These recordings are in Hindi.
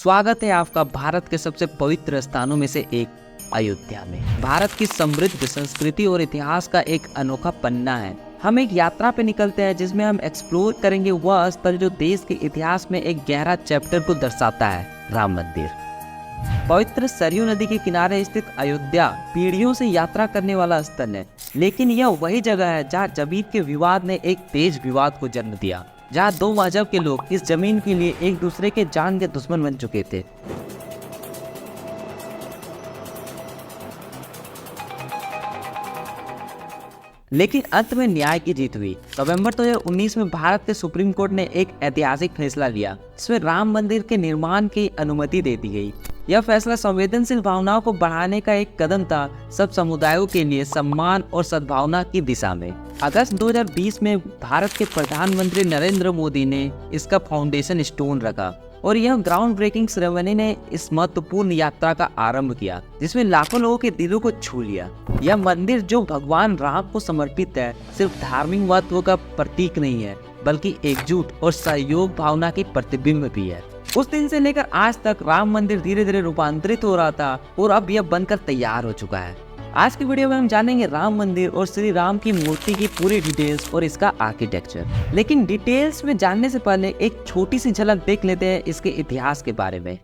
स्वागत है आपका भारत के सबसे पवित्र स्थानों में से एक अयोध्या में। भारत की समृद्ध संस्कृति और इतिहास का एक अनोखा पन्ना है। हम एक यात्रा पे निकलते हैं जिसमें हम एक्सप्लोर करेंगे वह स्थल जो देश के इतिहास में एक गहरा चैप्टर को दर्शाता है, राम मंदिर। पवित्र सरयू नदी के किनारे स्थित अयोध्या पीढ़ियों से यात्रा करने वाला स्थल है, लेकिन यह वही जगह है जहाँ जमीन के विवाद ने एक तेज विवाद को जन्म दिया, जहाँ दो मजहब के लोग इस जमीन के लिए एक दूसरे के जान के दुश्मन बन चुके थे। लेकिन अंत में न्याय की जीत हुई। नवंबर 2019 में भारत के सुप्रीम कोर्ट ने एक ऐतिहासिक फैसला लिया, जिसमें राम मंदिर के निर्माण की अनुमति दे दी गई। यह फैसला संवेदनशील भावनाओं को बढ़ाने का एक कदम था, सब समुदायों के लिए सम्मान और सद्भावना की दिशा में। अगस्त 2020 में भारत के प्रधानमंत्री नरेंद्र मोदी ने इसका फाउंडेशन स्टोन रखा और यह ग्राउंड ब्रेकिंग सेरेमनी ने इस महत्वपूर्ण यात्रा का आरंभ किया, जिसमें लाखों लोगों के दिलों को छू लिया। यह मंदिर जो भगवान राम को समर्पित है, सिर्फ धार्मिक महत्व का प्रतीक नहीं है, बल्कि एकजुट और सहयोग भावना की प्रतिबिंब भी है। उस दिन से लेकर आज तक राम मंदिर धीरे धीरे रूपांतरित हो रहा था और अब यह बनकर तैयार हो चुका है। आज की वीडियो में हम जानेंगे राम मंदिर और श्री राम की मूर्ति की पूरी डिटेल्स और इसका आर्किटेक्चर। लेकिन डिटेल्स में जानने से पहले एक छोटी सी झलक देख लेते हैं इसके इतिहास के बारे में।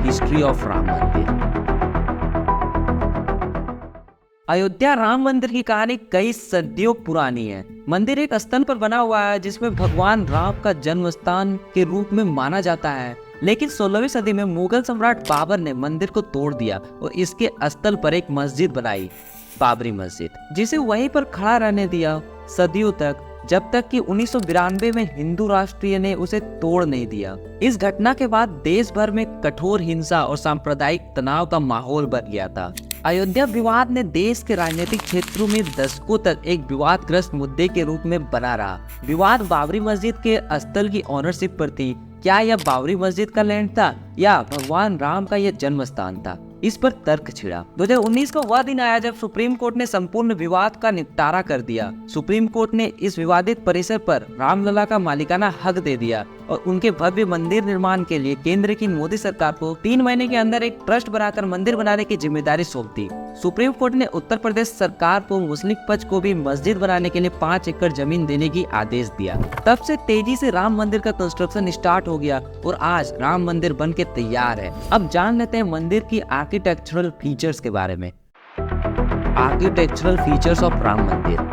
हिस्ट्री ऑफ राम मंदिर। अयोध्या राम मंदिर की कहानी कई सदियों पुरानी है। मंदिर एक स्थल पर बना हुआ है जिसमें भगवान राम का जन्म स्थान के रूप में माना जाता है, लेकिन 16वीं सदी में मुगल सम्राट बाबर ने मंदिर को तोड़ दिया और इसके स्थल पर एक मस्जिद बनाई, बाबरी मस्जिद, जिसे वहीं पर खड़ा रहने दिया सदियों तक, जब तक कि 1992 में हिंदू राष्ट्रीय ने उसे तोड़ नहीं दिया। इस घटना के बाद देश भर में कठोर हिंसा और सांप्रदायिक तनाव का माहौल बन गया था। अयोध्या विवाद ने देश के राजनीतिक क्षेत्रों में दशकों तक एक विवादग्रस्त मुद्दे के रूप में बना रहा। विवाद बाबरी मस्जिद के स्थल की ऑनरशिप पर थी। क्या यह बाबरी मस्जिद का लैंड था या भगवान राम का यह जन्म स्थान था? इस पर तर्क छिड़ा। 2019 को वह दिन आया जब सुप्रीम कोर्ट ने संपूर्ण विवाद का निपटारा कर दिया। सुप्रीम कोर्ट ने इस विवादित परिसर पर रामलला का मालिकाना हक दे दिया और उनके भव्य मंदिर निर्माण के लिए केंद्र की मोदी सरकार को 3 महीने के अंदर एक ट्रस्ट बनाकर मंदिर बनाने की जिम्मेदारी सौंप दी। सुप्रीम कोर्ट ने उत्तर प्रदेश सरकार को मुस्लिम पक्ष को भी मस्जिद बनाने के लिए 5 एकड़ जमीन देने की आदेश दिया। तब से तेजी से राम मंदिर का कंस्ट्रक्शन स्टार्ट हो गया और आज राम मंदिर बन के तैयार है। अब जान लेते हैं मंदिर की आर्किटेक्चरल फीचर्स के बारे में। आर्किटेक्चरल फीचर्स ऑफ राम मंदिर।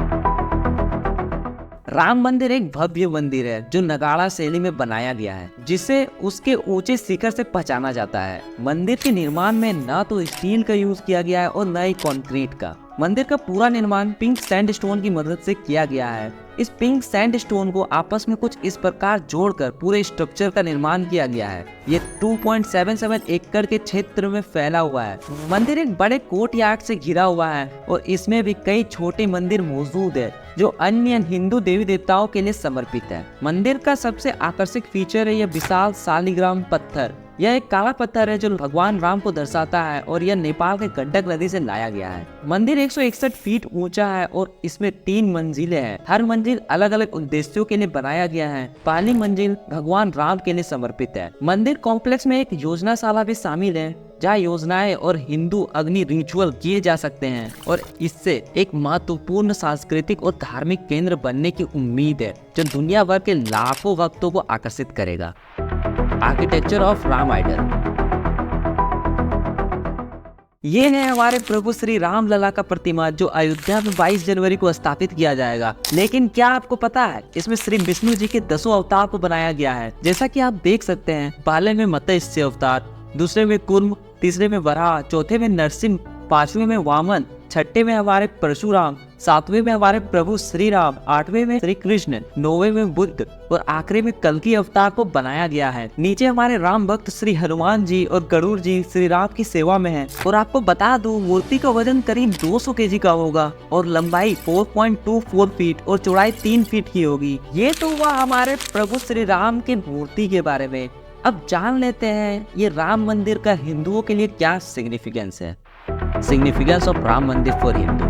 राम मंदिर एक भव्य मंदिर है जो नगाड़ा शैली में बनाया गया है, जिसे उसके ऊंचे शिखर से पहचाना जाता है। मंदिर के निर्माण में न तो स्टील का यूज किया गया है और न ही कंक्रीट का। मंदिर का पूरा निर्माण पिंक सैंडस्टोन की मदद से किया गया है। इस पिंक सैंडस्टोन को आपस में कुछ इस प्रकार जोड़कर पूरे स्ट्रक्चर का निर्माण किया गया है। ये 2.77 एकड़ के क्षेत्र में फैला हुआ है। मंदिर एक बड़े कोर्टयार्ड से घिरा हुआ है और इसमें भी कई छोटे मंदिर मौजूद है जो अन्य हिंदू देवी देवताओं के लिए समर्पित है। मंदिर का सबसे आकर्षक फीचर है यह विशाल शालिग्राम पत्थर। यह एक काला पत्थर है जो भगवान राम को दर्शाता है और यह नेपाल के गंडक नदी से लाया गया है। मंदिर 161 फीट ऊंचा है और इसमें 3 मंजिलें हैं। हर मंजिल अलग अलग उद्देश्यों के लिए बनाया गया है। पहली मंजिल भगवान राम के लिए समर्पित है। मंदिर कॉम्प्लेक्स में एक योजनाशाला भी शामिल है, जहाँ योजनाएं और हिंदू अग्नि रिचुअल किए जा सकते हैं और इससे एक महत्वपूर्ण सांस्कृतिक और धार्मिक केंद्र बनने की उम्मीद है जो दुनिया भर के लाखों भक्तों को आकर्षित करेगा। Architecture of Ram idol. ये है हमारे प्रभु श्री राम लला का प्रतिमा जो अयोध्या में 22 जनवरी को स्थापित किया जाएगा। लेकिन क्या आपको पता है इसमें श्री विष्णु जी के 10 अवतार को बनाया गया है। जैसा कि आप देख सकते हैं, पहले में मत्स्य अवतार, दूसरे में कूर्म, तीसरे में वराह, चौथे में नरसिंह, 5वें में वामन, 6ठे में हमारे परशुराम, 7वें में हमारे प्रभु श्री राम, 8वें में श्री कृष्ण, 9वें में बुद्ध और आखिरी में कल्कि अवतार को बनाया गया है। नीचे हमारे राम भक्त श्री हनुमान जी और गरुड़ जी श्री राम की सेवा में हैं। और आपको बता दूं, मूर्ति का वजन करीब 200 केजी का होगा और लंबाई 4.24 फीट और चौड़ाई 3 फीट की होगी। ये तो हुआ हमारे प्रभु श्री राम की मूर्ति के बारे में। अब जान लेते हैं ये राम मंदिर का हिंदुओं के लिए क्या सिग्निफिकेंस है। सिग्निफिकेंस ऑफ राम मंदिर फॉर हिंदू।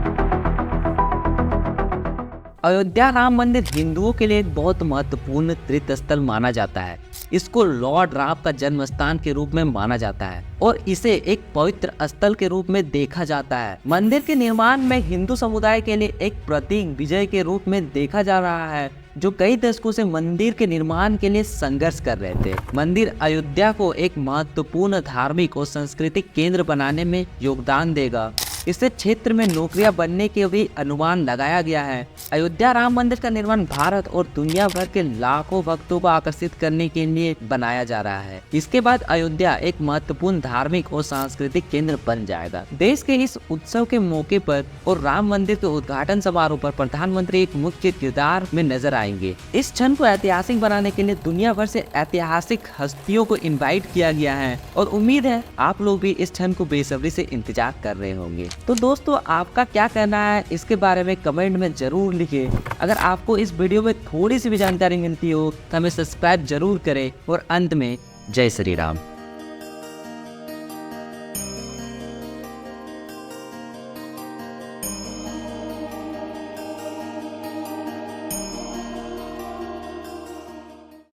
अयोध्या राम मंदिर हिंदुओं के लिए एक बहुत महत्वपूर्ण तीर्थ स्थल माना जाता है। इसको लॉर्ड राम का जन्म स्थान के रूप में माना जाता है और इसे एक पवित्र स्थल के रूप में देखा जाता है। मंदिर के निर्माण में हिंदू समुदाय के लिए एक प्रतीक विजय के रूप में देखा जा रहा है, जो कई दशकों से मंदिर के निर्माण के लिए संघर्ष कर रहे थे। मंदिर अयोध्या को एक महत्वपूर्ण धार्मिक और सांस्कृतिक केंद्र बनाने में योगदान देगा। इससे क्षेत्र में नौकरियां बनने के भी अनुमान लगाया गया है। अयोध्या राम मंदिर का निर्माण भारत और दुनिया भर के लाखों भक्तों को आकर्षित करने के लिए बनाया जा रहा है। इसके बाद अयोध्या एक महत्वपूर्ण धार्मिक और सांस्कृतिक केंद्र बन जाएगा। देश के इस उत्सव के मौके पर और राम मंदिर के उद्घाटन समारोह पर प्रधानमंत्री एक मुख्य किरदार में नजर आएंगे। इस क्षण को ऐतिहासिक बनाने के लिए दुनिया भर से ऐतिहासिक हस्तियों को इन्वाइट किया गया है और उम्मीद है आप लोग भी इस क्षण को बेसब्री से इंतजार कर रहे होंगे। तो दोस्तों, आपका क्या कहना है इसके बारे में कमेंट में जरूर लिखिए। अगर आपको इस वीडियो में थोड़ी सी भी जानकारी मिलती हो तो हमें सब्सक्राइब जरूर करें और अंत में जय श्री राम।